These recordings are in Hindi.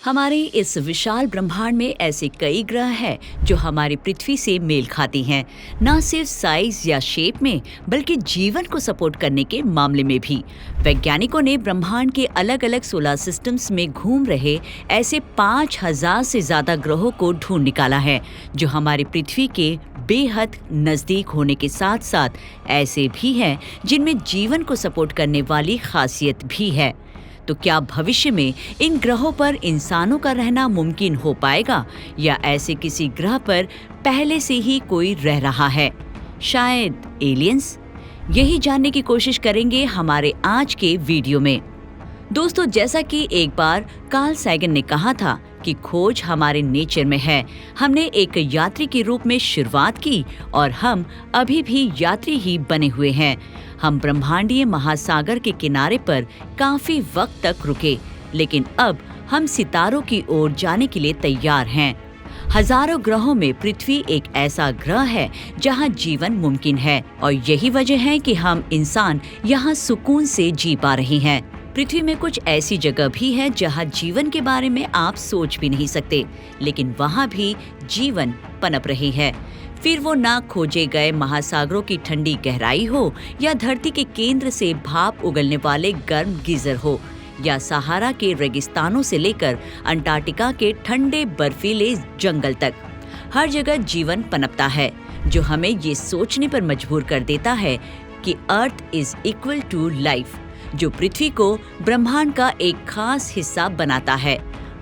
हमारे इस विशाल ब्रह्मांड में ऐसे कई ग्रह हैं जो हमारी पृथ्वी से मेल खाती हैं, न सिर्फ साइज या शेप में बल्कि जीवन को सपोर्ट करने के मामले में भी। वैज्ञानिकों ने ब्रह्मांड के अलग अलग सोलर सिस्टम्स में घूम रहे ऐसे 5000 से ज्यादा ग्रहों को ढूंढ निकाला है जो हमारी पृथ्वी के बेहद नजदीक होने के साथ साथ ऐसे भी हैं जिनमें जीवन को सपोर्ट करने वाली खासियत भी है। तो क्या भविष्य में इन ग्रहों पर इंसानों का रहना मुमकिन हो पाएगा या ऐसे किसी ग्रह पर पहले से ही कोई रह रहा है, शायद एलियंस? यही जानने की कोशिश करेंगे हमारे आज के वीडियो में। दोस्तों, जैसा कि एक बार कार्ल सैगन ने कहा था कि खोज हमारे नेचर में है। हमने एक यात्री के रूप में शुरुआत की और हम अभी भी यात्री ही बने हुए हैं। हम ब्रह्मांडीय महासागर के किनारे पर काफी वक्त तक रुके, लेकिन अब हम सितारों की ओर जाने के लिए तैयार हैं। हजारों ग्रहों में पृथ्वी एक ऐसा ग्रह है जहां जीवन मुमकिन है और यही वजह है कि हम इंसान यहां सुकून से जी पा रहे हैं। पृथ्वी में कुछ ऐसी जगह भी है जहां जीवन के बारे में आप सोच भी नहीं सकते, लेकिन वहां भी जीवन पनप रही है। फिर वो ना खोजे गए महासागरों की ठंडी गहराई हो या धरती के केंद्र से भाप उगलने वाले गर्म गीजर हो या सहारा के रेगिस्तानों से लेकर अंटार्कटिका के ठंडे बर्फीले जंगल तक, हर जगह जीवन पनपता है, जो हमें ये सोचने पर मजबूर कर देता है कि earth is equal to life, जो पृथ्वी को ब्रह्मांड का एक खास हिस्सा बनाता है।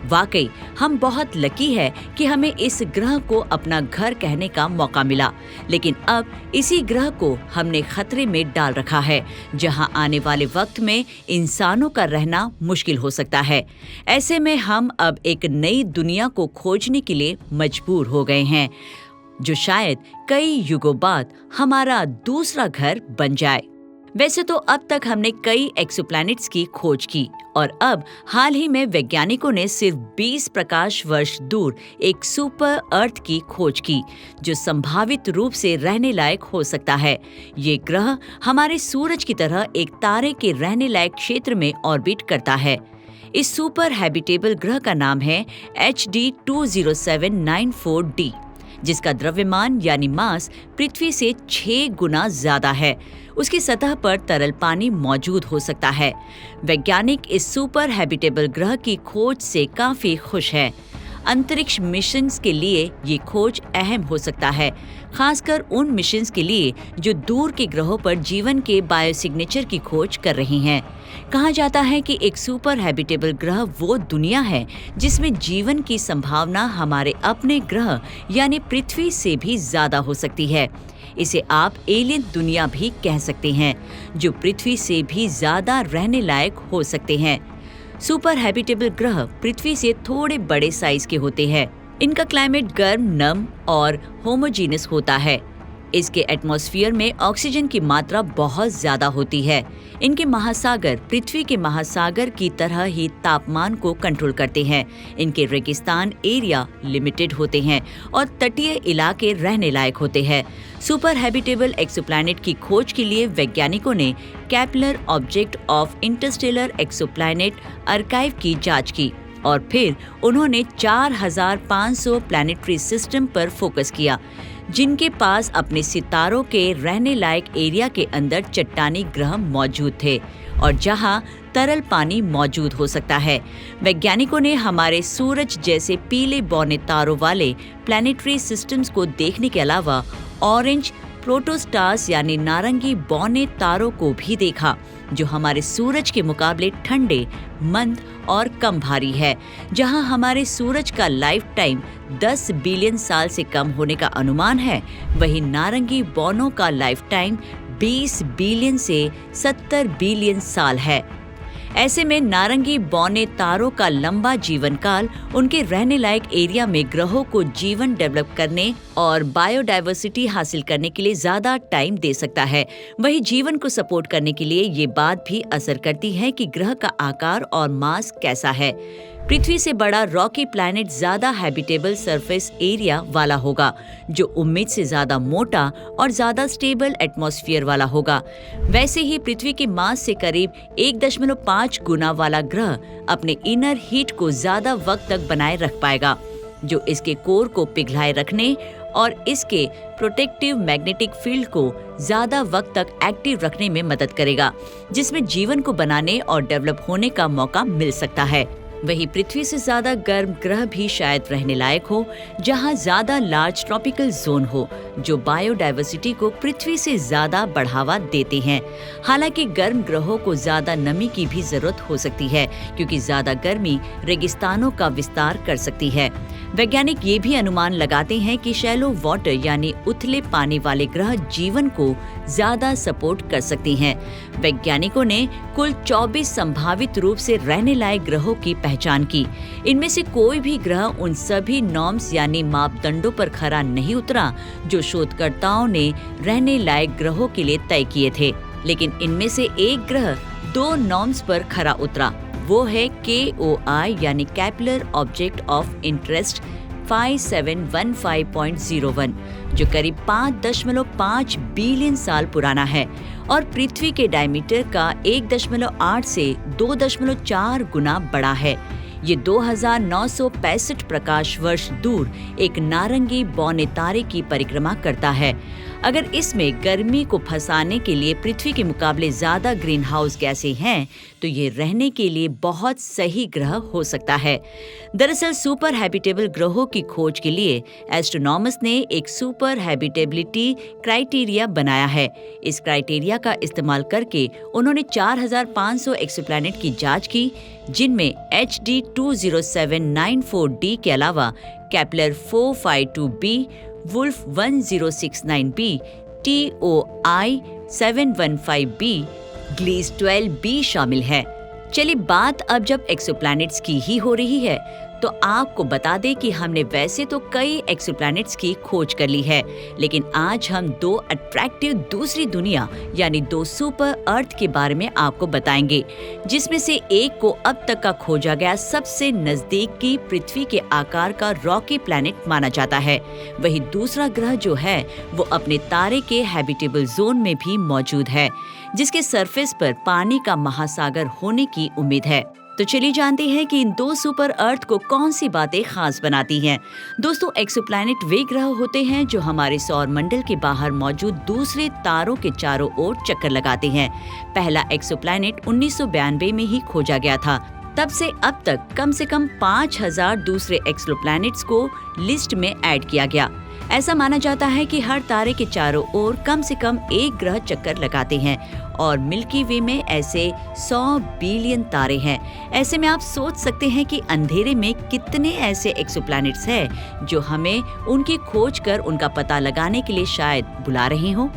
वाकई हम बहुत लकी है कि हमें इस ग्रह को अपना घर कहने का मौका मिला, लेकिन अब इसी ग्रह को हमने खतरे में डाल रखा है, जहां आने वाले वक्त में इंसानों का रहना मुश्किल हो सकता है। ऐसे में हम अब एक नई दुनिया को खोजने के लिए मजबूर हो गए हैं, जो शायद कई युगों बाद हमारा दूसरा घर बन जाए। वैसे तो अब तक हमने कई एक्सोप्लैनेट्स की खोज की और अब हाल ही में वैज्ञानिकों ने सिर्फ 20 प्रकाश वर्ष दूर एक सुपर अर्थ की खोज की, जो संभावित रूप से रहने लायक हो सकता है। ये ग्रह हमारे सूरज की तरह एक तारे के रहने लायक क्षेत्र में ऑर्बिट करता है। इस सुपर हैबिटेबल ग्रह का नाम है HD 20794d, जिसका द्रव्यमान यानी मास पृथ्वी से 6 गुना ज्यादा है। उसकी सतह पर तरल पानी मौजूद हो सकता है। वैज्ञानिक इस सुपर हैबिटेबल ग्रह की खोज से काफी खुश हैं। अंतरिक्ष मिशंस के लिए ये खोज अहम हो सकता है, खासकर उन मिशंस के लिए जो दूर के ग्रहों पर जीवन के बायोसिग्नेचर की खोज कर रही हैं। कहा जाता है कि एक सुपर हैबिटेबल ग्रह वो दुनिया है जिसमें जीवन की संभावना हमारे अपने ग्रह यानी पृथ्वी से भी ज्यादा हो सकती है। इसे आप एलियन दुनिया भी कह सकते हैं, जो पृथ्वी से भी ज्यादा रहने लायक हो सकते हैं। सुपर हैबिटेबल ग्रह पृथ्वी से थोड़े बड़े साइज के होते हैं। इनका क्लाइमेट गर्म, नम और होमोजीनस होता है। इसके एटमॉस्फेयर में ऑक्सीजन की मात्रा बहुत ज्यादा होती है। इनके महासागर पृथ्वी के महासागर की तरह ही तापमान को कंट्रोल करते हैं। इनके रेगिस्तान एरिया लिमिटेड होते हैं और तटीय इलाके रहने लायक होते हैं। सुपर हैबिटेबल एक्सोप्लैनेट की खोज के लिए वैज्ञानिकों ने Kepler object of Interstellar exoplanet archive की जांच की और फिर उन्होंने 4500 प्लैनेटरी सिस्टम पर फोकस किया, जिनके पास अपने सितारों के रहने लायक एरिया के अंदर चट्टानी ग्रह मौजूद थे और जहां तरल पानी मौजूद हो सकता है। वैज्ञानिकों ने हमारे सूरज जैसे पीले बौने तारों वाले प्लैनेटरी सिस्टम्स को देखने के अलावा ऑरेंज प्रोटोस्टार्स यानी नारंगी बौने तारों को भी देखा, जो हमारे सूरज के मुकाबले ठंडे, मंद और कम भारी है। जहां हमारे सूरज का लाइफ टाइम 10 बिलियन साल से कम होने का अनुमान है, वहीं नारंगी बौनों का लाइफ टाइम 20 बिलियन से 70 बिलियन साल है। ऐसे में नारंगी बौने तारों का लंबा जीवन काल उनके रहने लायक एरिया में ग्रहों को जीवन डेवलप करने और बायोडायवर्सिटी हासिल करने के लिए ज्यादा टाइम दे सकता है। वहीं जीवन को सपोर्ट करने के लिए ये बात भी असर करती है कि ग्रह का आकार और मास कैसा है। पृथ्वी से बड़ा रॉकी प्लैनेट ज्यादा हैबिटेबल सरफेस एरिया वाला होगा, जो उम्मीद से ज्यादा मोटा और ज्यादा स्टेबल एटमॉस्फेयर वाला होगा। वैसे ही पृथ्वी के मास से करीब 1.5 गुना वाला ग्रह अपने इनर हीट को ज्यादा वक्त तक बनाए रख पाएगा, जो इसके कोर को पिघलाए रखने और इसके प्रोटेक्टिव मैग्नेटिक फील्ड को ज्यादा वक्त तक एक्टिव रखने में मदद करेगा, जिसमें जीवन को बनाने और डेवलप होने का मौका मिल सकता है। वही पृथ्वी से ज्यादा गर्म ग्रह भी शायद रहने लायक हो, जहां ज्यादा लार्ज ट्रॉपिकल जोन हो, जो बायोडायवर्सिटी को पृथ्वी से ज्यादा बढ़ावा देते हैं। हालांकि गर्म ग्रहों को ज्यादा नमी की भी जरूरत हो सकती है, क्योंकि ज्यादा गर्मी रेगिस्तानों का विस्तार कर सकती है। वैज्ञानिक ये भी अनुमान लगाते हैं कि शैलो वाटर यानी उथले पानी वाले ग्रह जीवन को ज्यादा सपोर्ट कर सकती हैं। वैज्ञानिकों ने कुल 24 संभावित रूप से रहने लायक ग्रहों की पहचान की। इनमें से कोई भी ग्रह उन सभी नॉर्म्स यानी मापदंडों पर खरा नहीं उतरा जो शोधकर्ताओं ने रहने लायक ग्रहों के लिए तय किए थे, लेकिन इनमें से एक ग्रह 2 नॉर्म्स पर खरा उतरा। वो है KOI यानी केपलर ऑब्जेक्ट ऑफ इंटरेस्ट 5715.01, जो करीब 5.5 बिलियन साल पुराना है और पृथ्वी के डायमीटर का 1.8 से 2.4 गुना बड़ा है। ये 2965 प्रकाश वर्ष दूर एक नारंगी बौने तारे की परिक्रमा करता है। अगर इसमें गर्मी को फंसाने के लिए पृथ्वी के मुकाबले ज्यादा ग्रीन हाउस गैसें हैं, तो ये रहने के लिए बहुत सही ग्रह हो सकता है। दरअसल सुपर हैबिटेबल ग्रहों की खोज के लिए एस्ट्रोनॉमर्स ने एक सुपर हैबिटेबिलिटी क्राइटेरिया बनाया है। इस क्राइटेरिया का इस्तेमाल करके उन्होंने 4500 एक्सोप्लैनेट की जांच की, जिनमें HD 20794d के अलावा Kepler 452b, wolf 1069b, TOI 715b, Gliese 12b शामिल है। चलिए बात अब जब एक्सोप्लैनेट्स की ही हो रही है, तो आपको बता दें कि हमने वैसे तो कई एक्सोप्लैनेट्स की खोज कर ली है, लेकिन आज हम 2 अट्रैक्टिव दूसरी दुनिया यानी 2 सुपर अर्थ के बारे में आपको बताएंगे, जिसमें से एक को अब तक का खोजा गया सबसे नजदीक की पृथ्वी के आकार का रॉकी प्लैनेट माना जाता है। वही दूसरा ग्रह जो है वो अपने तारे के हैबिटेबल जोन में भी मौजूद है, जिसके सरफेस पर पानी का महासागर होने की उम्मीद है। तो चलिए जानते हैं कि इन 2 सुपर अर्थ को कौन सी बातें खास बनाती हैं। दोस्तों, एक्सोप्लैनेट वे ग्रह होते हैं जो हमारे सौर मंडल के बाहर मौजूद दूसरे तारों के चारों ओर चक्कर लगाते हैं। पहला एक्सोप्लैनेट 1992 में ही खोजा गया था। तब से अब तक कम से कम 5000 दूसरे एक्सोप्लैनेट्स को लिस्ट में ऐड किया गया। ऐसा माना जाता है कि हर तारे के चारों ओर कम से कम एक ग्रह चक्कर लगाते हैं और मिल्की वे में ऐसे 100 बिलियन तारे हैं। ऐसे में आप सोच सकते हैं कि अंधेरे में कितने ऐसे एक्सोप्लैनेट्स हैं जो हमें उनकी खोज कर उनका पता लगाने के लिए शायद बुला रहे हों,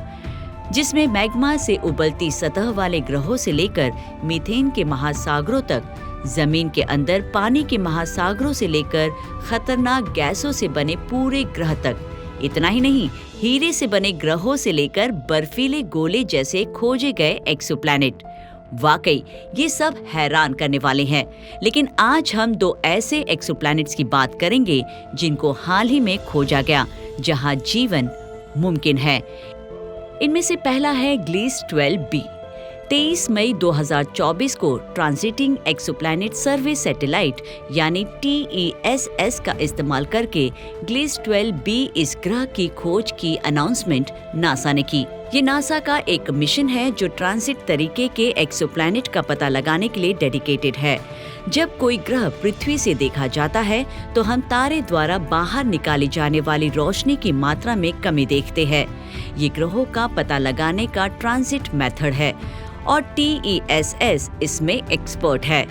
जिसमें मैग्मा से उबलती सतह वाले ग्रहों से लेकर मीथेन के महासागरों तक, जमीन के अंदर पानी के महासागरों से लेकर खतरनाक गैसों से बने पूरे ग्रह तक। इतना ही नहीं, हीरे से बने ग्रहों से लेकर बर्फीले गोले जैसे खोजे गए एक्सोप्लैनेट। वाकई ये सब हैरान करने वाले हैं। लेकिन आज हम 2 ऐसे एक्सोप्लैनेट्स की बात करेंगे जिनको हाल ही में खोजा गया, जहां जीवन मुमकिन है। इनमें से पहला है ग्लीस 12b। 23 मई 2024 को ट्रांजिटिंग एक्सोप्लैनेट सर्वे सैटेलाइट यानी TESS का इस्तेमाल करके ग्लीस 12b इस ग्रह की खोज की अनाउंसमेंट नासा ने की। ये नासा का एक मिशन है जो ट्रांजिट तरीके के एक्सोप्लैनेट का पता लगाने के लिए डेडिकेटेड है। जब कोई ग्रह पृथ्वी से देखा जाता है तो हम तारे द्वारा बाहर निकाली जाने वाली रोशनी की मात्रा में कमी देखते हैं। ये ग्रहों का पता लगाने का ट्रांजिट मेथड है और TESS इसमें एक्सपर्ट है।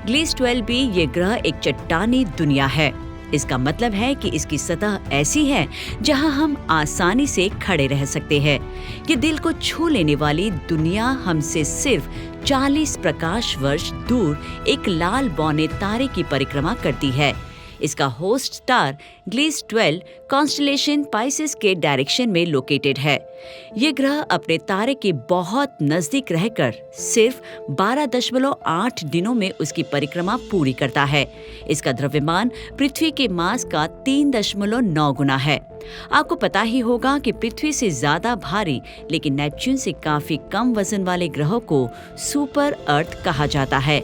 ग्लीस 12b ये ग्रह एक चट्टानी दुनिया है। इसका मतलब है कि इसकी सतह ऐसी है जहां हम आसानी से खड़े रह सकते हैं। ये दिल को छू लेने वाली दुनिया हमसे सिर्फ 40 प्रकाश वर्ष दूर एक लाल बौने तारे की परिक्रमा करती है। इसका host star Gliese 12 constellation Pisces के डायरेक्शन में लोकेटेड है। ये ग्रह अपने तारे के बहुत नजदीक रहकर सिर्फ 12.8 दिनों में उसकी परिक्रमा पूरी करता है। इसका द्रव्यमान पृथ्वी के मास का 3.9 गुना है। आपको पता ही होगा कि पृथ्वी से ज्यादा भारी लेकिन नेपच्यून से काफी कम वजन वाले ग्रहों को सुपर अर्थ कहा जाता है।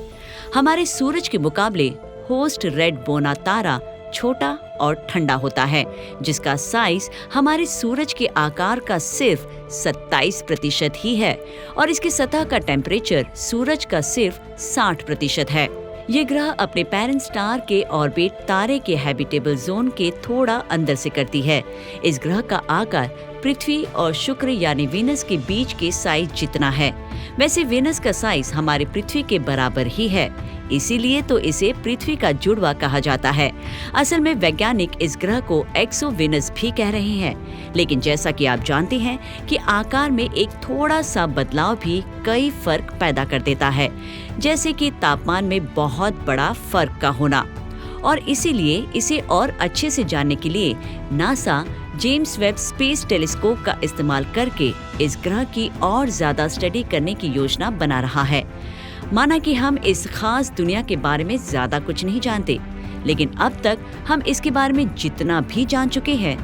हमारे सूरज के मुकाबले होस्ट रेड बोना तारा छोटा और ठंडा होता है, जिसका साइज हमारे सूरज के आकार का सिर्फ 27% ही है और इसकी सतह का टेम्परेचर सूरज का सिर्फ 60% है। ये ग्रह अपने पेरेंट स्टार के ऑर्बिट तारे के हैबिटेबल जोन के थोड़ा अंदर से करती है। इस ग्रह का आकार पृथ्वी और शुक्र यानी वीनस के बीच के साइज जितना है। वैसे वीनस का साइज हमारे पृथ्वी के बराबर ही है, इसीलिए तो इसे पृथ्वी का जुड़वा कहा जाता है। असल में वैज्ञानिक इस ग्रह को एक्सो वीनस भी कह रहे हैं, लेकिन जैसा कि आप जानते हैं कि आकार में एक थोड़ा सा बदलाव भी कई फर्क पैदा कर देता है, जैसे कि तापमान में बहुत बड़ा फर्क का होना। और इसीलिए इसे और अच्छे से जानने के लिए NASA James Webb space telescope का इस्तेमाल करके इस ग्रह की और ज्यादा स्टडी करने की योजना बना रहा है। माना कि हम इस खास दुनिया के बारे में ज्यादा कुछ नहीं जानते, लेकिन अब तक हम इसके बारे में जितना भी जान चुके हैं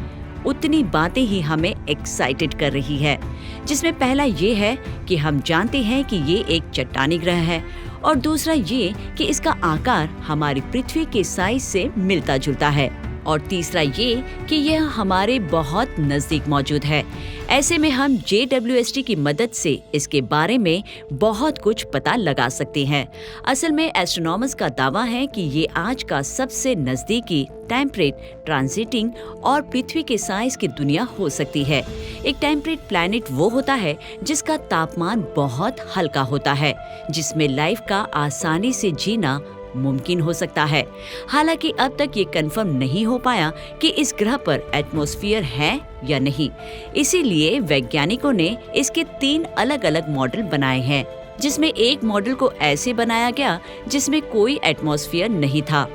उतनी बातें ही हमें एक्साइटेड कर रही है। जिसमें पहला ये है कि हम जानते हैं कि ये एक चट्टानी ग्रह है और दूसरा ये कि इसका आकार हमारी पृथ्वी के साइज से मिलता जुलता है और तीसरा ये कि यह हमारे बहुत नजदीक मौजूद है। ऐसे में हम JWST की मदद से इसके बारे में बहुत कुछ पता लगा सकते हैं। असल में एस्ट्रोनॉमर्स का दावा है कि ये आज का सबसे नजदीकी टेम्परेट, ट्रांजिटिंग और पृथ्वी के साइज की दुनिया हो सकती है। एक टेम्परेट प्लैनेट वो होता है जिसका तापमान बहुत हल्का होता है, जिसमें लाइफ का आसानी से जीना मुमकिन हो सकता है। हालांकि अब तक ये कंफर्म नहीं हो पाया कि इस ग्रह पर एटमॉस्फेयर है या नहीं। इसीलिए वैज्ञानिकों ने इसके 3 अलग-अलग मॉडल बनाए हैं, जिसमें एक मॉडल को ऐसे बनाया गया जिसमें कोई एटमॉस्फेयर नहीं था,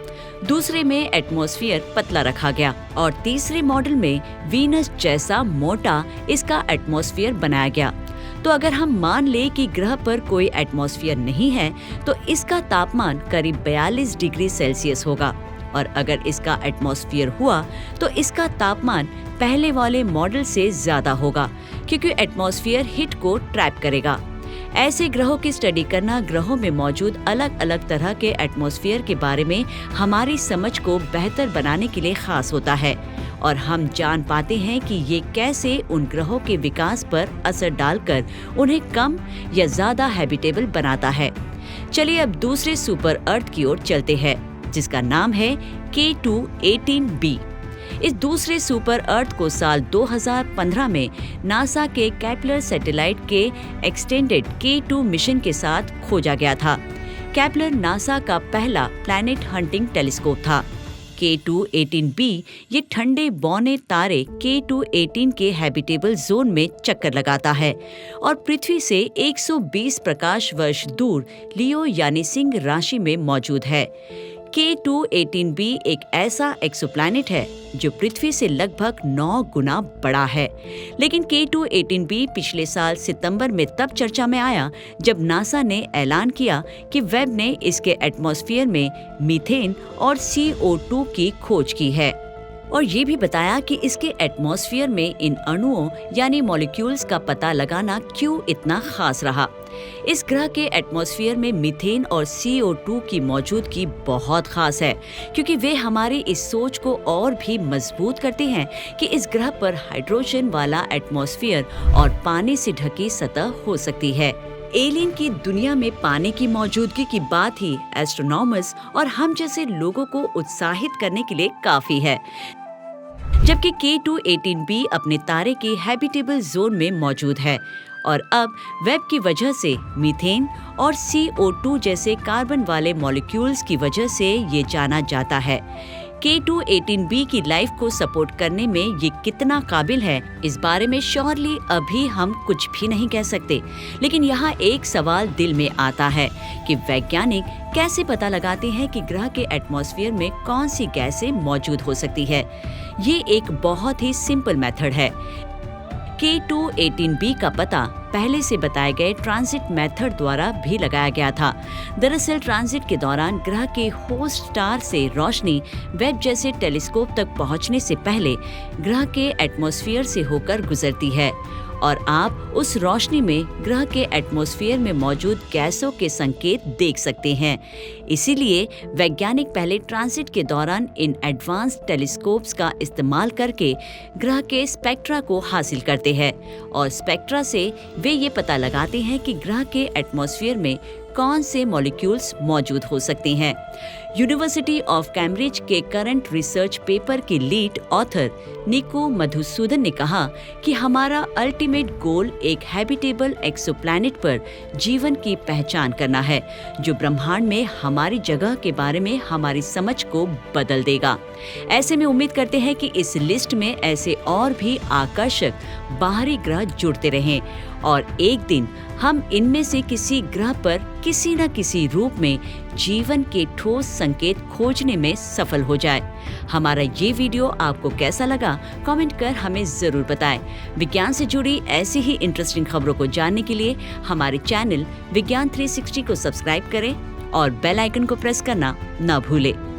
दूसरे में एटमॉस्फेयर पतला रखा गया और तीसरे मॉडल में वीनस जैसा मोटा इसका एटमॉस्फेयर बनाया गया। तो अगर हम मान लें कि ग्रह पर कोई एटमॉस्फेयर नहीं है तो इसका तापमान करीब 42 डिग्री सेल्सियस होगा और अगर इसका एटमॉस्फेयर हुआ तो इसका तापमान पहले वाले मॉडल से ज्यादा होगा, क्योंकि एटमॉस्फेयर हीट को ट्रैप करेगा। ऐसे ग्रहों की स्टडी करना ग्रहों में मौजूद अलग अलग तरह के एटमॉस्फेयर के बारे में हमारी समझ को बेहतर बनाने के लिए खास होता है और हम जान पाते हैं कि ये कैसे उन ग्रहों के विकास पर असर डालकर उन्हें कम या ज्यादा हैबिटेबल बनाता है। चलिए अब दूसरे सुपर अर्थ की ओर चलते हैं, जिसका नाम है K2-18b। इस दूसरे सुपर अर्थ को साल 2015 में नासा के केपलर सैटेलाइट के एक्सटेंडेड K2 मिशन के साथ खोजा गया था। केपलर नासा का पहला प्लैनेट हंटिंग टेलीस्कोप था। K2-18b ये ठंडे बौने तारे K2-18 के हैबिटेबल जोन में चक्कर लगाता है और पृथ्वी से 120 प्रकाश वर्ष दूर लियो यानी सिंह राशि में मौजूद है। K2-18b एक ऐसा एक्सोप्लैनेट है जो पृथ्वी से लगभग 9 गुना बड़ा है। लेकिन K2-18b पिछले साल सितंबर में तब चर्चा में आया जब नासा ने ऐलान किया कि वेब ने इसके एटमॉस्फेयर में मीथेन और CO2 की खोज की है और ये भी बताया कि इसके एटमॉस्फेयर में इन अणुओं यानी मॉलिक्यूल्स का पता लगाना क्यों इतना खास रहा। इस ग्रह के एटमॉस्फेयर में मीथेन और CO2 की मौजूदगी बहुत खास है, क्योंकि वे हमारी इस सोच को और भी मजबूत करते हैं कि इस ग्रह पर हाइड्रोजन वाला एटमॉस्फेयर और पानी से ढकी सतह हो सकती है। एलियन की दुनिया में पानी की मौजूदगी की बात ही एस्ट्रोनॉमर्स और हम जैसे लोगों को उत्साहित करने के लिए काफी है। जबकि K2-18b अपने तारे के हैबिटेबल जोन में मौजूद है और अब वेब की वजह से मीथेन और CO2 जैसे कार्बन वाले मॉलिक्यूल्स की वजह से ये जाना जाता है। K2-18b की लाइफ को सपोर्ट करने में ये कितना काबिल है, इस बारे में श्योरली अभी हम कुछ भी नहीं कह सकते। लेकिन यहाँ एक सवाल दिल में आता है कि वैज्ञानिक कैसे पता लगाते हैं कि ग्रह के एटमॉस्फेयर में कौन सी गैसें मौजूद हो सकती है। ये एक बहुत ही सिंपल मेथड है। K2-18b का पता पहले से बताए गए ट्रांजिट मेथड द्वारा भी लगाया गया था। दरअसल ट्रांजिट के दौरान ग्रह के होस्ट स्टार से रोशनी वेब जैसे टेलीस्कोप तक पहुंचने से पहले ग्रह के एटमॉस्फेयर से होकर गुजरती है और आप उस रोशनी में ग्रह के एटमॉस्फेयर में मौजूद गैसों के संकेत देख सकते हैं। इसीलिए वैज्ञानिक पहले ट्रांजिट के दौरान इन एडवांस टेलीस्कोप्स का इस्तेमाल करके ग्रह के स्पेक्ट्रा को हासिल करते हैं और स्पेक्ट्रा से वे ये पता लगाते हैं कि ग्रह के एटमॉस्फेयर में कौन से मॉलिक्यूल्स मौजूद हो सकते हैं। यूनिवर्सिटी ऑफ कैम्ब्रिज के करंट रिसर्च पेपर की लीड ऑथर निको मधुसूदन ने कहा कि हमारा अल्टीमेट गोल एक हैबिटेबल एक्सोप्लैनेट पर जीवन की पहचान करना है, जो ब्रह्मांड में हमारी जगह के बारे में हमारी समझ को बदल देगा। ऐसे में उम्मीद करते हैं कि इस लिस्ट में ऐसे और भी आकर्षक बाहरी ग्रह जुड़ते रहें और एक दिन हम इनमें से किसी ग्रह पर किसी न किसी रूप में जीवन के ठोस संकेत खोजने में सफल हो जाए। हमारा ये वीडियो आपको कैसा लगा, कमेंट कर हमें जरूर बताएं। विज्ञान से जुड़ी ऐसी ही इंटरेस्टिंग खबरों को जानने के लिए हमारे चैनल विज्ञान 360 को सब्सक्राइब करें और बेल आइकन को प्रेस करना न भूलें।